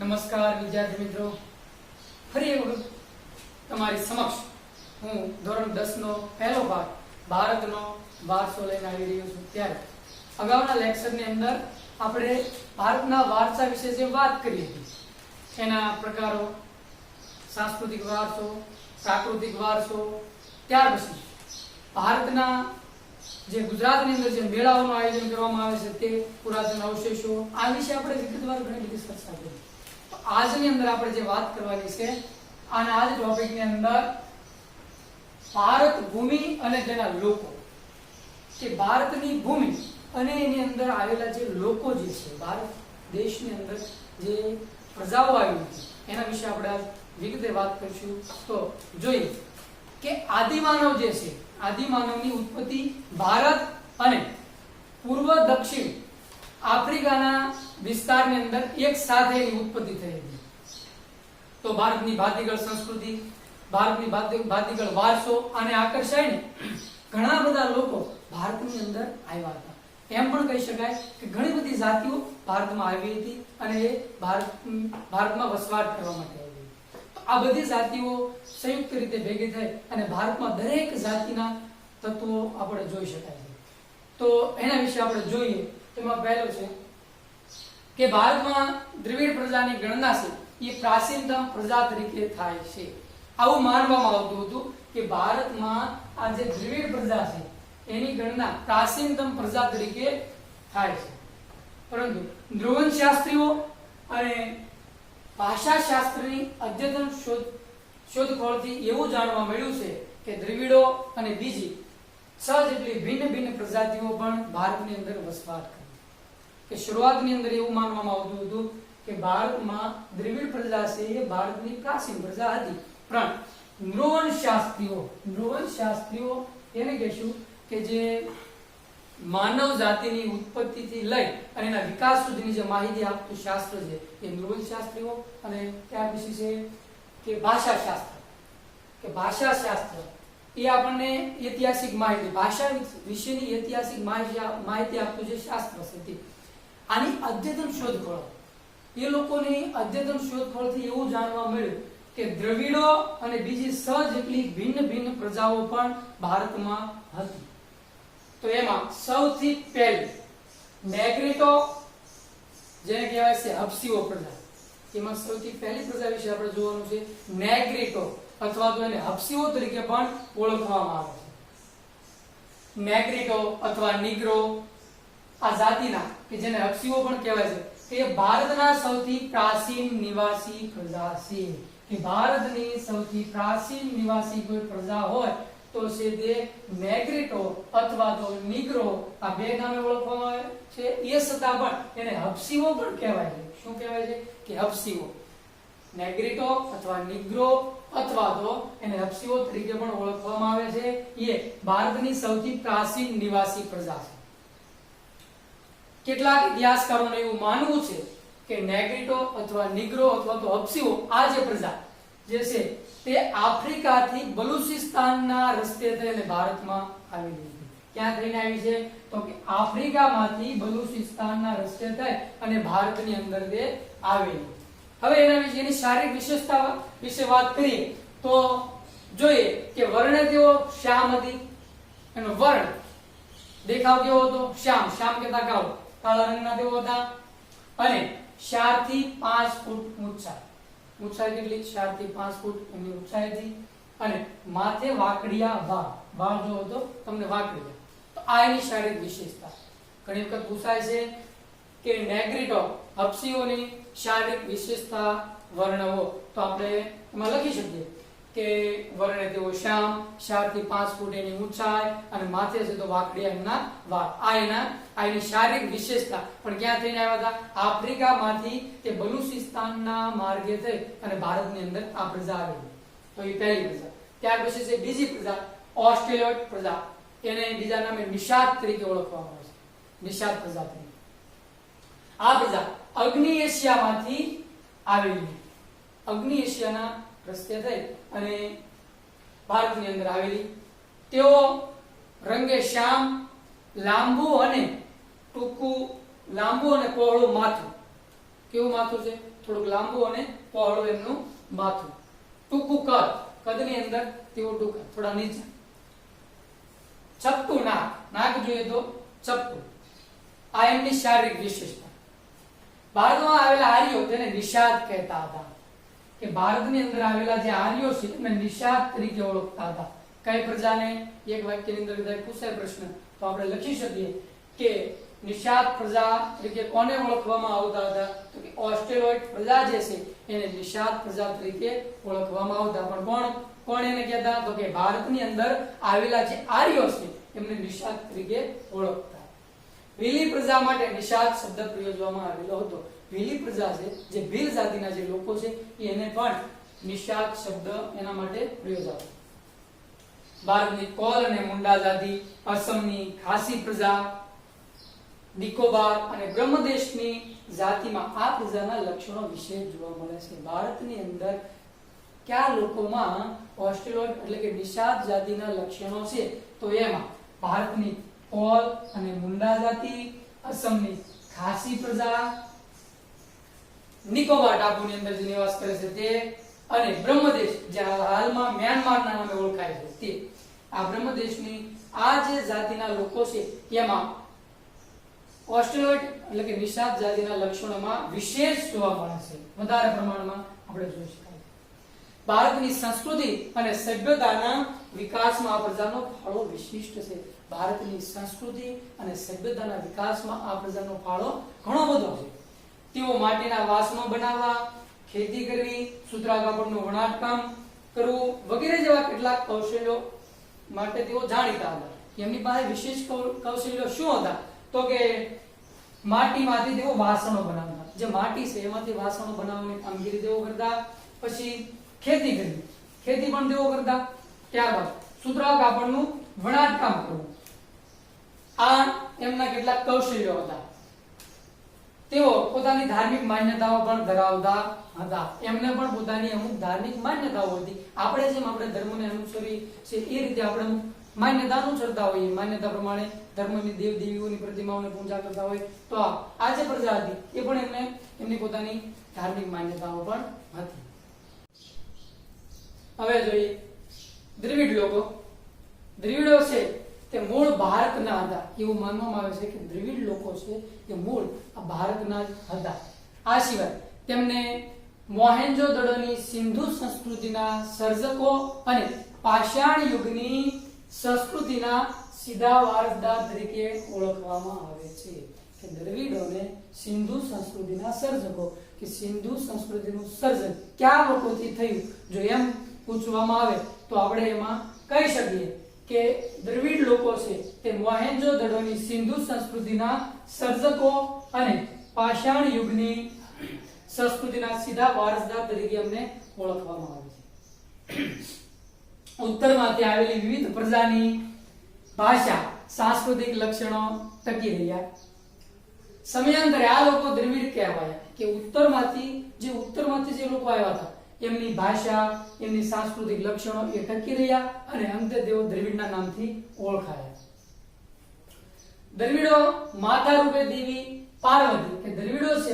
નમસ્કાર વિદ્યાર્થી મિત્રો, ફરી એક વખત તમારી સમક્ષ હું ધોરણ 10 નો પહેલો ભાગ ભારતનો વારસો લઈને આવી રહ્યો છું। ત્યારે અગાઉના લેક્ચરની અંદર આપણે ભારતના વારસા વિશે જે વાત કરી હતી એના પ્રકારો, સાંસ્કૃતિક વારસો, પ્રાકૃતિક વારસો, ત્યાર પછી ભારતના જે ગુજરાતની અંદર જે મેળાઓનું આયોજન કરવામાં આવે છે તે પુરાતન અવશેષો, આ વિશે આપણે વિગતવાર ઘણી બધી ચર્ચા કરી। આજની અંદર આપણે જે વાત કરવાની છે આના આજ ટોપિકની અંદર ભારત ભૂમિ અને તેના લોકો, કે ભારતની ભૂમિ અને એની અંદર આવેલા જે લોકો જે છે, ભારત દેશની અંદર જે પ્રજાઓ આવી હતી એના વિશે આપણે વિગતે વાત કરીશું। તો જોઈએ કે આદિમાનવ જે છે, આદિમાનવની ઉત્પત્તિ ભારત અને પૂર્વ દક્ષિણ આફ્રિકાના વિસ્તારની અંદર એક સાથે એની ઉત્પત્તિ થઈ હતી। તો ભારતની ભાતીગળ સંસ્કૃતિ, ભારતની ભાતીગળ વારસો અને આકર્ષાઈને ઘણા બધા લોકો ભારતની અંદર આવ્યા હતા। એમ પણ કહી શકાય કે ઘણી બધી જાતિઓ ભારતમાં આવી હતી અને એ ભારતમાં વસવાટ કરવા માટે આવી હતી। તો આ બધી જાતિઓ સંયુક્ત રીતે ભેગી થઈ અને ભારતમાં દરેક જાતિના તત્વો આપણે જોઈ શકાય છે। તો એના વિશે આપણે જોઈએ। એમાં પહેલો છે કે ભારતમાં દ્રવિડ પ્રજાની ગણના છે એ પ્રાચીનતમ પ્રજા તરીકે થાય છે। આવું માનવામાં આવતું હતું કે ભારતમાં આ જે દ્રવિડ પ્રજા છે એની ગણના પ્રાચીનતમ પ્રજા તરીકે થાય છે। પરંતુ નૃવંશશાસ્ત્રીઓ અને ભાષાશાસ્ત્રની અદ્યતન શોધખોળથી એવું જાણવા મળ્યું છે કે દ્રવિડો અને બીજી 6 જેટલી ભિન્ન ભિન્ન પ્રજાતિઓ પણ ભારતની અંદર વસવાટ કરી। કે શરૂઆતની અંદર એવું માનવામાં આવતું હતું કે ભારતમાં દ્રવિડ પ્રજા છે એ ભારતની પ્રાચીન પ્રજા હતી, પણ નૃવંશશાસ્ત્રીઓ એને કહેશું કે જે માનવ જાતિની ઉત્પત્તિથી લઈ અને એના વિકાસ સુધીની જે માહિતી આપતું શાસ્ત્ર છે એ નૃવંશશાસ્ત્રીઓ, અને ત્યાર પછી છે કે ભાષાશાસ્ત્ર, કે ભાષાશાસ્ત્ર એ આપણને ઐતિહાસિક માહિતી, ભાષા વિશેની ઐતિહાસિક માહિતી આપતું જે શાસ્ત્ર છે આની અદ્યતન શોધખોળ, એ લોકોની અદ્યતન શોધખોળથી એવું જાણવા મળ્યું કે દ્રવિડો અને બીજી 6 જેટલી ભિન્ન ભિન્ન પ્રજાઓ પણ ભારતમાં હતી। તો એમાં સૌથી પહેલી નેગ્રીટો, જેને કહેવાય છે હબસીઓ પ્રજા, એમાં સૌથી પહેલી પ્રજા વિશે આપણે જોવાનું છે નેગ્રીટો, અથવા તો એને હબસીઓ તરીકે પણ ઓળખવામાં આવે છે। નેગ્રીટો અથવા નીગ્રો આ જાતિના, કે જેને હબસીઓ પણ કહેવાય છે, તે ભારતના સૌથી પ્રાચીન નિવાસી પ્રજા છે। કે ભારતની સૌથી પ્રાચીન નિવાસી કોઈ પ્રજા હોય તો છે તે નેગ્રીટો અથવા તો નીગ્રો, આ બે નામે ઓળખવામાં આવે છે। એ છતાં પણ એને હબસીઓ પણ કહેવાય છે। શું કહેવાય છે? કે હબસીઓ, નેગ્રીટો અથવા નીગ્રો અથવા તો એને હબસીઓ તરીકે પણ ઓળખવામાં આવે છે। એ ભારતની સૌથી પ્રાચીન નિવાસી પ્રજા છે। કેટલાક ઇતિહાસકારોને એવું માનવું છે કે નેગ્રીટો અથવા નીગ્રો અથવા તો હબસીઓ આ જે પ્રજા જે છે તે આફ્રિકાથી બલુચિસ્તાનના રસ્તે થઈને ભારતમાં આવેલી હતી। ક્યાં થઈને આવી છે? તો કે આફ્રિકામાંથી બલુચિસ્તાનના રસ્તે થઈ અને ભારતની અંદર તે આવેલી। હવે એના વિશે, એની શારીરિક વિશેષતા વિશે વાત કરીએ તો જોઈએ કે વર્ણ તેઓ શ્યામ હતી। એનો વર્ણ, દેખાવ કેવો હતો? શ્યામ, શ્યામ કહેતા કાળા રંગના તેઓ હતા, અને 4 થી 5 ફૂટ ઊંચાઈ, ઊંચાઈ કેટલી? 4 થી 5 ફૂટ એની ઊંચાઈ હતી, અને માથે વાકડિયા વાળ, વાળ જો હતો તમને વાકડિયા। તો આ એની શારીરિક વિશેષતા। ઘણી વખત પૂછાય છે કે નેગ્રીટો હબસીઓની શારીરિક વિશેષતા વર્ણવો, તો આપણે એમાં લખી શકીએ કે વર્ણે તેઓ શ્યામ, 4 થી 5 ફૂટ એની ઊંચાઈ, અને માથે છે તો વાકડિયા એમના વાળ। આ એની શારીરિક વિશેષતા। પણ ક્યાં થઈને આવ્યા હતા? આફ્રિકામાંથી તે બલુચિસ્તાનના માર્ગે થઈ અને ભારતની અંદર આ પ્રજા આવેલી। તો એ પહેલી પ્રજા। ત્યાર પછી છે બીજી પ્રજા, ઓસ્ટ્રેલિયોઇડ પ્રજા, એને બીજા નામે નિષાદ તરીકે ઓળખવામાં આવે છે, નિષાદ પ્રજા તરીકે। આ પ્રજા અગ્નિ એશિયામાંથી આવેલી, અગ્નિ એશિયાના રસ્તે થઈ અને ભારતની અંદર આવેલી। તેઓ રંગે શ્યામ, લાંબુ અને ટૂંકું, લાંબુ અને પહોળું માથું, કેવું માથું છે? થોડુંક લાંબુ અને પહોળું એમનું માથું, ટૂંકું કદની અંદર તેઓ ટૂંકા, થોડા નીચા. ચપટું નાક જોઈએ તો ચપટું. આ એમની શારીરિક વિશેષતા. ભારતમાં આવેલા આર્યો તેને નિષાદ કહેતા હતા, કે ભારતની અંદર આવેલા જે આર્યો છે એને નિષાદ તરીકે ઓળખતા હતા. કઈ પ્રજાને? એક વાક્યની અંદર કદાચ પૂછાય પ્રશ્ન તો આપણે લખી શકીએ કે નિષાદ પ્રજા તરીકે કોને ઓળખવામાં આવતા હતા? તો કે ઓસ્ટ્રેલોઇડ પ્રજા જે છે એને નિષાદ પ્રજા તરીકે ઓળખવામાં આવતા. પણ કોણ એને કહેતા? તો કે ભારતની અંદર આવેલા જે આર્યો છે એમને નિષાદ તરીકે ઓળખતા. ભીલી પ્રજા માટે નિષાદ શબ્દ પ્રયોજવામાં આવેલો હતો. ભીલી પ્રજા છે, જે ભીલ જાતિના જે લોકો છે એને પણ નિષાદ શબ્દ એના માટે પ્રયોજાતો. ભારતની કોલ અને મુંડા જાતિ, અસમની ખાસી પ્રજા, નિકોબાર અને બ્રહ્મદેશની જાતિમાં આ પ્રજાના લક્ષણો વિશેષ જોવા મળે છે. ભારતની અંદર કયા લોકોમાં ઓસ્ટ્રેલોઇડ એટલે કે નિષાદ જાતિના લક્ષણો છે? તો એમાં ભારતની કોલ અને મુંડા જાતિ, અસમની ખાસી પ્રજા, નિકોબાર ટાપુની અંદર જે નિવાસ કરે છે તે, અને બ્રહ્મદેશ જે હાલમાં મ્યાનમારના નામે ઓળખાય છે તે. આ બ્રહ્મદેશની આ જે જાતિના લોકો છે એમાં ઓસ્ટ્રેલોઇડ એટલે કે નિષાદ જાતિના લક્ષણોમાં વિશેષ જોવા મળે છે, વધારે પ્રમાણમાં આપણે જોઈ શકાય. ભારતની સંસ્કૃતિ અને સભ્યતાના વિકાસમાં આ પ્રજાનો ફાળો વિશિષ્ટ છે. ભારતની સંસ્કૃતિ અને સભ્યતાના વિકાસમાં આ પ્રજાનો ફાળો ઘણો બધો છે. તેઓ માટીના વાસણો બનાવવા, ખેતી કરવી, સૂતરા કાપડનું વણાટકામ કરવું વગેરે જેવા કેટલાક કૌશલ્યો માટે તેઓ જાણીતા હતા. એમની પાસે વિશેષ કૌશલ્યો શું હતા? તો કે માટીમાંથી તેઓ વાસણો બનાવતા. જે માટી છે એમાંથી વાસણો બનાવવાની કામગીરી તેઓ કરતા. પછી ખેતી કરવી, ખેતી પણ તેઓ કરતા. ત્યારબાદ સૂતરા કાપડનું વણાટકામ કરવું, આ એમના કેટલાક કૌશલ્યો હતા. તેઓ પોતાની ધાર્મિક માન્યતાઓ પણ ધરાવતા હતા. એમને પણ પોતાની અમુક ધાર્મિક માન્યતાઓ હતી. આપણે જેમ આપણે ધર્મને અનુસરી છે એ રીતે આપણે માન્યતા અનુસરતા હોઈએ. માન્યતા પ્રમાણે ધર્મની દેવ દેવીઓની પ્રતિમાઓને પૂજા કરતા હોય તો આ જે પ્રજા હતી એ પણ એમની પોતાની ધાર્મિક માન્યતાઓ પણ હતી. હવે જોઈએ દ્રવિડ લોકો. દ્રવિડો છે તે મૂળ ભારતના હતા. એવું માનવામાં આવે છે કે દ્રવિડ લોકો છે એ મૂળ ભારતના જ હતા. આ સિવાય તેમને મોહેન્જો-દડોની સિંધુ સંસ્કૃતિના સર્જકો અને પાષાણ યુગની સંસ્કૃતિના સીધા વારસદાર તરીકે ઓળખવામાં આવે છે. કે દ્રવિડોને સિંધુ સંસ્કૃતિના સર્જકો, કે સિંધુ સંસ્કૃતિનું સર્જન કયા લોકોથી થયું જો એમ પૂછવામાં આવે તો આપણે એમાં કહી શકીએ કે દ્રવિડ લોકો છે તે મોહેન્જો-દડોની સિંધુ સંસ્કૃતિના સર્જકો અને પાષાણ યુગની સંસ્કૃતિના સીધા વારસદાર તરીકે અમને ઓળખવામાં આવે છે. ઉત્તરમાંથી આવેલી વિવિધ પ્રજાની ભાષા, સાંસ્કૃતિક લક્ષણો ટકી રહ્યા. સમયાંતરે આ લોકો દ્રવિડ કહેવાયા. કે ઉત્તરમાંથી જે લોકો આવ્યા હતા એમની ભાષા, એમની સાંસ્કૃતિક લક્ષણો એ ટકી રહ્યા અને અંતે તેઓ દ્રવિડના નામથી ઓળખાયા. દ્રવિડો માતા રૂપે દેવી પાર્વતી, કે દ્રવિડો છે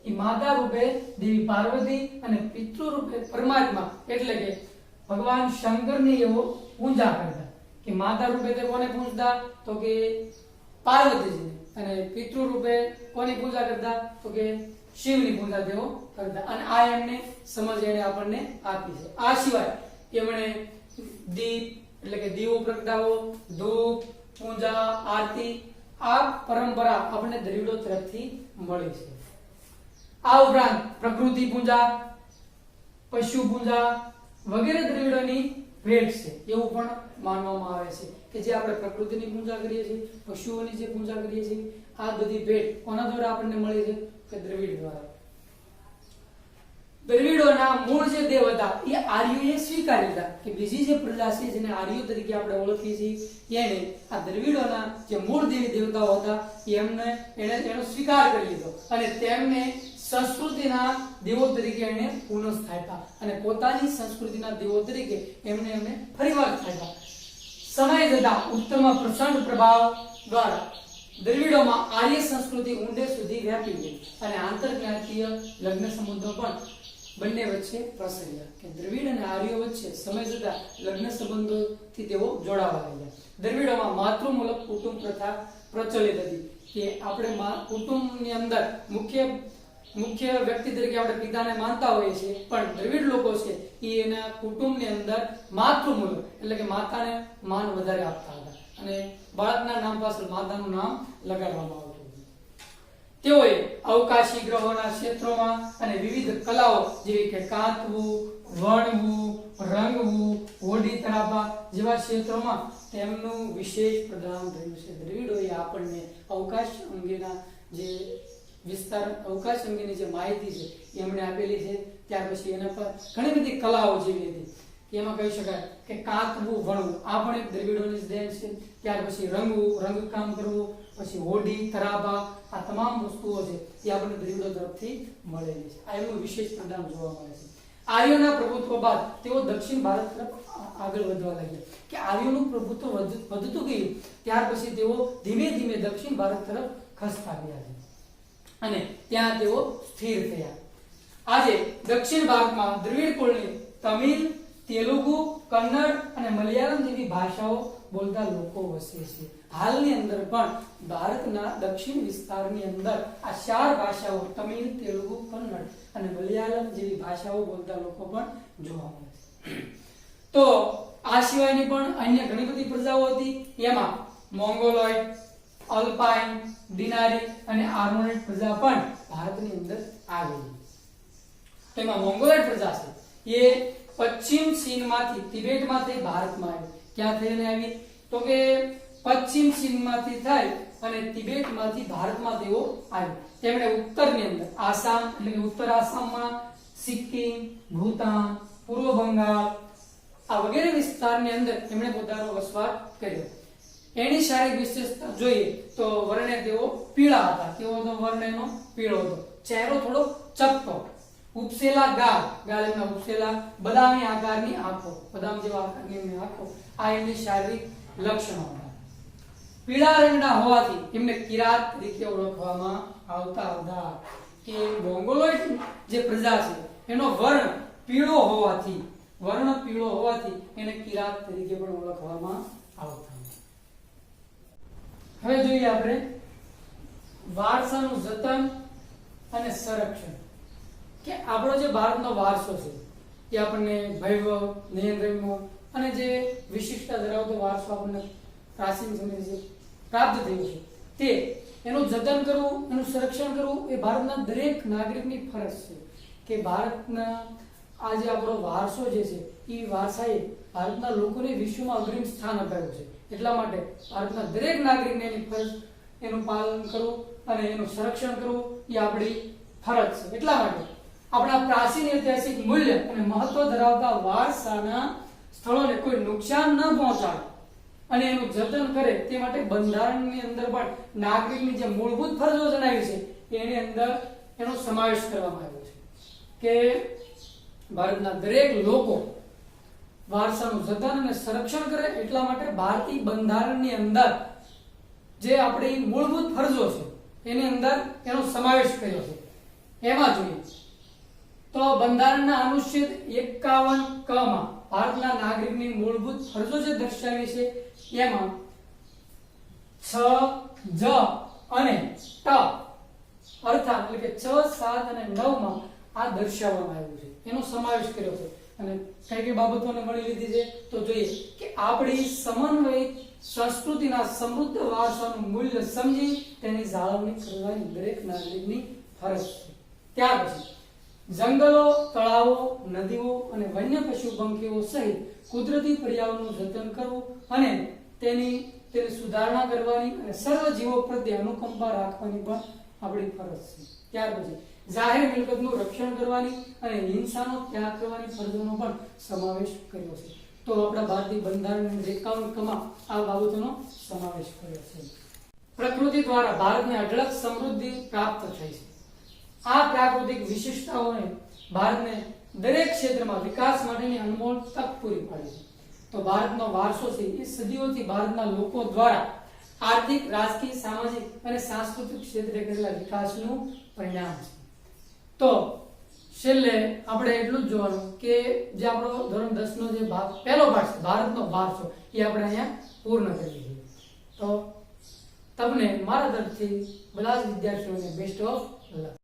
એ માતા રૂપે દેવી પાર્વતી અને પિતૃ રૂપે પરમાત્મા એટલે કે ભગવાન શંકરની એવો પૂજા કરતા. કે માતા રૂપે તે કોને પૂજતા? તો કે પાર્વતીજીને. અને પિતૃ રૂપે કોની પૂજા કરતા? તો કે શિવની પૂજા તેઓ કરતા. અને આ એમને સમજ એને આપણને આપી છે. આ સિવાય એમણે દીપ એટલે કે દીવો પ્રગટાવો, ધૂપ, પૂજા, આરતી આ પરંપરા આપણને દ્રવિડો તરફથી મળી છે. આ ઉપરાંત પ્રકૃતિ પૂજા, પશુ પૂજા વગેરે દ્રવિડોની ભેટ છે એવું પણ માનવામાં આવે છે. કે જે આપણે પ્રકૃતિની પૂજા કરીએ છીએ, પશુઓની જે પૂજા કરીએ છીએ, આ બધી ભેટ કોના દ્વારા આપણને મળી છે? કે દ્રવિડ દ્વારા. દ્રવિડોના મૂળ જે દેવ હતા એ આર્યોએ સ્વીકારી લીધા. કે બીજી જે પ્રજા છે જેને આર્યો તરીકે આપણે ઓળખીએ છીએ એને આ દ્રવિડોના જે મૂળ દેવી દેવતાઓ હતા એનો સ્વીકાર કરી લીધો અને તેમને સંસ્કૃતિના દેવો તરીકે એને પુનઃસ્થાપ્યા અને પોતાની સંસ્કૃતિના દેવો તરીકે એમને ફરીવાર સ્થાપ્યા. સમય જતા ઉત્તરમાં પ્રચંડ પ્રભાવ દ્વારા દ્રવિડોમાં આર્ય સંસ્કૃતિ ઊંડે સુધી વ્યાપી ગઈ અને આંતરજ્ઞાતીય લગ્ન સંબંધો પણ બંને વચ્ચે પ્રસર્યા કે દ્રવિડ અને આર્યો વચ્ચે સમય જતા લગ્ન સંબંધોથી તેઓ જોડાવા લાગ્યા. દ્રવિડોમાં માતૃમૂલક કુટુંબ પ્રથા પ્રચલિત હતી કે આપણે કુટુંબની અંદર મુખ્ય વ્યક્તિ તરીકે આપણે પિતાને માનતા હોઈએ છીએ, પણ દ્રવિડ લોકો છે એ એના કુટુંબની અંદર માતૃમૂલક એટલે કે માતાને માન વધારે આપતા હતા અને બાળકના નામ પાછળ માતાનું નામ લગાડવામાં આવતું હતું. તેઓએ અવકાશી ગ્રહોના ક્ષેત્રોમાં અને વિવિધ કલાઓ જેવી કે કાંતવું, વણવું, રંગવું, હોડી તરાપા જેવા ક્ષેત્રોમાં તેમનું વિશેષ પ્રદાન થયું છે. દ્રવિડોએ આપણને અવકાશ અંગેના જે વિસ્તાર અવકાશ અંગેની જે માહિતી છે એમણે આપેલી છે. ત્યાર પછી એના પર ઘણી બધી કલાઓ જેવી હતી. એમાં કહી શકાય કે કાંતવું, વણવું આ પણ એક દ્રવિડોની જ દેન છે. ત્યાર પછી રંગવું, રંગકામ કરવું, પછી હોડી, તરાબા આ તમામ વસ્તુઓ છે એ આપણને દ્રવિડો તરફથી મળેલી છે. આ એમનું વિશેષ પ્રદાન જોવા મળે છે. આર્યોના પ્રભુત્વ બાદ તેઓ દક્ષિણ ભારત તરફ આગળ વધવા લાગ્યા કે આર્યોનું પ્રભુત્વ વધતું ગયું ત્યાર પછી તેઓ ધીમે ધીમે દક્ષિણ ભારત તરફ ખસતા ગયા છે અને ત્યાં તેઓ સ્થિર થયા. આજે દક્ષિણ ભારતમાં દ્રવિડ કુળની તમિલ, તેલુગુ, કન્નડ અને મલયાલમ જેવી ભાષાઓ બોલતા લોકો વસે છે. હાલની અંદર પણ ભારતના દક્ષિણ વિસ્તારની અંદર આ 4 ભાષાઓ તમિલ, તેલુગુ, કન્નડ અને મલયાલમ જેવી ભાષાઓ બોલતા લોકો પણ જોવા મળે છે. તો આ સિવાયની પણ અન્ય ઘણી બધી પ્રજાઓ હતી. એમાં મોંગોલોઇડ, અલ્પાઇન, દિનારી અને આર્નોનેટ પ્રજા પણ ભારતની અંદર આવેલી. તેમાં મોંગોલોઇડ પ્રજા છે એ પશ્ચિમ ચીનમાંથી તિબેટમાંથી ભારતમાં આવી. ક્યાં થઈને આવી? તો કે પશ્ચિમ ચીનમાંથી થઈ અને તિબેટમાંથી ભારતમાં તેઓ આવી. તેમણે ઉત્તરની અંદર આસામ એટલે કે ઉત્તર આસામમાં, સિક્કિમ, ભૂતાન, પૂર્વ બંગાળ આ વગેરે વિસ્તારની અંદર તેમણે પોતાનો વસવાટ કર્યો. એની શારીરિક વિશેષતા જોઈએ તો વર્ણે તેઓ પીળા હતા. કેવો હતો વર્ણ એનો? પીળો હતો. ચહેરો થોડો ચપટો, ઉપસેલા ગાલ, ગાલ એમના ઉપસેલા, બદામી આકારની આંખો, બદામ જેવા આકારની એમની આંખો આ એમની શારીરિક લક્ષણો હતા. પીળા રંગના હોવાથી એમને કિરાત તરીકે ઓળખવામાં આવતા હતા. કે મોંગોલોઇડ જે પ્રજા છે એનો વર્ણ પીળો હોવાથી એને કિરાત તરીકે પણ ઓળખવામાં આવતા. હવે જોઈએ આપણે વારસાનું જતન અને સંરક્ષણ કે આપણો જે ભારતનો વારસો છે એ આપણને વૈભવ, નયનરમ્ય અને જે વિશિષ્ટતા ધરાવતો વારસો આપણને પ્રાચીન સમયથી પ્રાપ્ત થયો છે તે એનું જતન કરવું, એનું સંરક્ષણ કરવું એ ભારતના દરેક નાગરિકની ફરજ છે. કે ભારતના આ જે આપણો વારસો જે છે એ વારસાએ ભારતના લોકોને વિશ્વમાં અગ્રીમ સ્થાન અપાવ્યું છે. એટલા માટે ભારતના દરેક નાગરિકને એની ફરજ એનું પાલન કરવું અને એનું સંરક્ષણ કરવું એ આપણી ફરજ છે. એટલા માટે આપણા પ્રાચીન ઐતિહાસિક મૂલ્ય અને મહત્વ ધરાવતા વારસાના સ્થળોને કોઈ નુકસાન ન પહોંચાડે અને એનું જતન કરે તે માટે બંધારણની અંદર પણ નાગરિકની જે મૂળભૂત ફરજો જણાવી છે એની અંદર એનો સમાવેશ કરવામાં આવ્યો છે કે ભારતના દરેક લોકો વારસાનું જતન અને સંરક્ષણ કરે. એટલા માટે ભારતીય બંધારણની અંદર જે આપણી મૂળભૂત ફરજો છે એની અંદર એનો સમાવેશ કર્યો છે. એમાં જોઈએ તો બંધારણના અનુચ્છેદ 51 ક માં ભારતના નાગરિકની મૂળભૂત ફરજો જે દર્શાવી છે એમાં 6, જ અને ટ અર્થાત એટલે કે 6, 7 અને 9 માં આ દર્શાવવામાં આવ્યું છે, એનો સમાવેશ કર્યો છે. અને કઈ કઈ બાબતોને મળી લીધી છે તો જોઈએ કે આપણી સમન્વયિત સંસ્કૃતિના સમૃદ્ધ વારસાનું મૂલ્ય સમજી તેની જાળવણી કરવાની દરેક નાગરિકની ફરજ છે. ત્યાર પછી જંગલો, તળાવો, નદીઓ અને વન્ય પશુ પંખીઓ સહિત કુદરતી પર્યાવરણનું જતન કરવું અને તેની સુધારણા કરવાની અને સર્વ જીવો પ્રત્યે અનુકંપા રાખવાની પણ આપણી ફરજ છે. ત્યાર પછી જાહેર મિલકતનું રક્ષણ કરવાની અને હિંસાનો ત્યાગ કરવાની ફરજોનો પણ સમાવેશ કર્યો છે. તો આપણા ભારતીય બંધારણની 51 કમાં આ બાબતોનો સમાવેશ કર્યો છે. પ્રકૃતિ દ્વારા ભારતને અઢળક સમૃદ્ધિ પ્રાપ્ત થઈ છે. આ પ્રાકૃતિક વિશિષ્ટતાઓને ભારતને દરેક ક્ષેત્રમાં વિકાસ માટેની અનમોલ તક પૂરી પાડી છે. તો ભારતનો વારસો છે એ સદીઓથી ભારતના લોકો દ્વારા આર્થિક, રાજકીય, સામાજિક અને સાંસ્કૃતિક ક્ષેત્રે કરેલા વિકાસનું પરિણામ છે. તો છેલ્લે આપણે એટલું જ જોવાનું કે જે આપણો ધોરણ 10 નો જે ભાગ પહેલો ભાગ છે ભારતનો વારસો એ આપણે અહીંયા પૂર્ણ કરીએ છીએ. તો તમને મારા તરફથી બધા જ વિદ્યાર્થીઓને બેસ્ટ ઓફ લક.